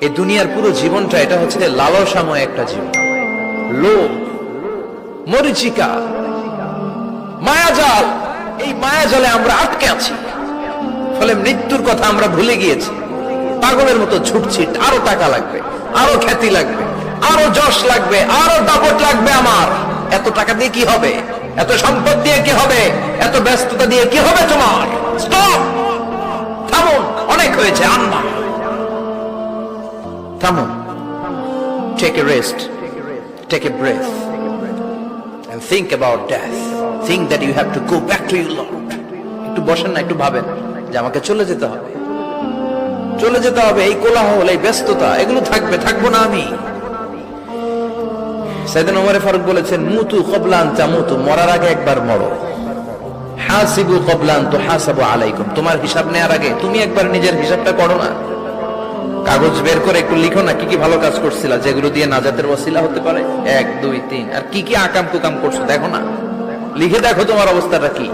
এই দুনিয়ার পুরো জীবনটা এটা হচ্ছে লালসাময় একটা জীবন, লোভ, মরিচিকা, মায়াজাল। এই মায়াজালে আমরা আটকে আছি, ফলে মৃত্যুর কথা আমরা ভুলে গিয়েছি। পাগলের মতো ছুটছি, আরো টাকা লাগবে, আরো খ্যাতি লাগবে, আরো যশ লাগবে, আরো দাপট লাগবে। আমার এত টাকা দিয়ে কি হবে? এত সম্পদ দিয়ে কি হবে? এত ব্যস্ততা দিয়ে কি হবে তোমার? স্টপ, থামুন, অনেক হয়েছে। আম্মা থামুন, take a rest, take a breath and think about death. Think that you have to go back to your Lord. একটু বসেন না, একটু ভাবেন যে আমাকে চলে যেতে হবে, চলে যেতে হবে। এই কোলাহল, এই ব্যস্ততা, এগুলো থাকবে, থাকবো না আমি। সাইয়েদনা ওমর ফারুক বলেছেন, মুতু ক্বাবলা আন তামুতু, মরার আগে একবার মরো। হাসিবু ক্বাবলা আন তুহাসাবু আলাইকুম, তোমার হিসাব নেওয়ার আগে তুমি একবার নিজের হিসাবটা করো না। কাগজ বের করে একটু লিখো না, কি কি ভালো কাজ করছিলা, যেগুলো দিয়ে নাজাতের ওসিলা হতে পারে। 1 2 3, আর কি কি আকাম কুকাম করছো দেখো না, লিখে দেখো তোমার অবস্থাটা কি।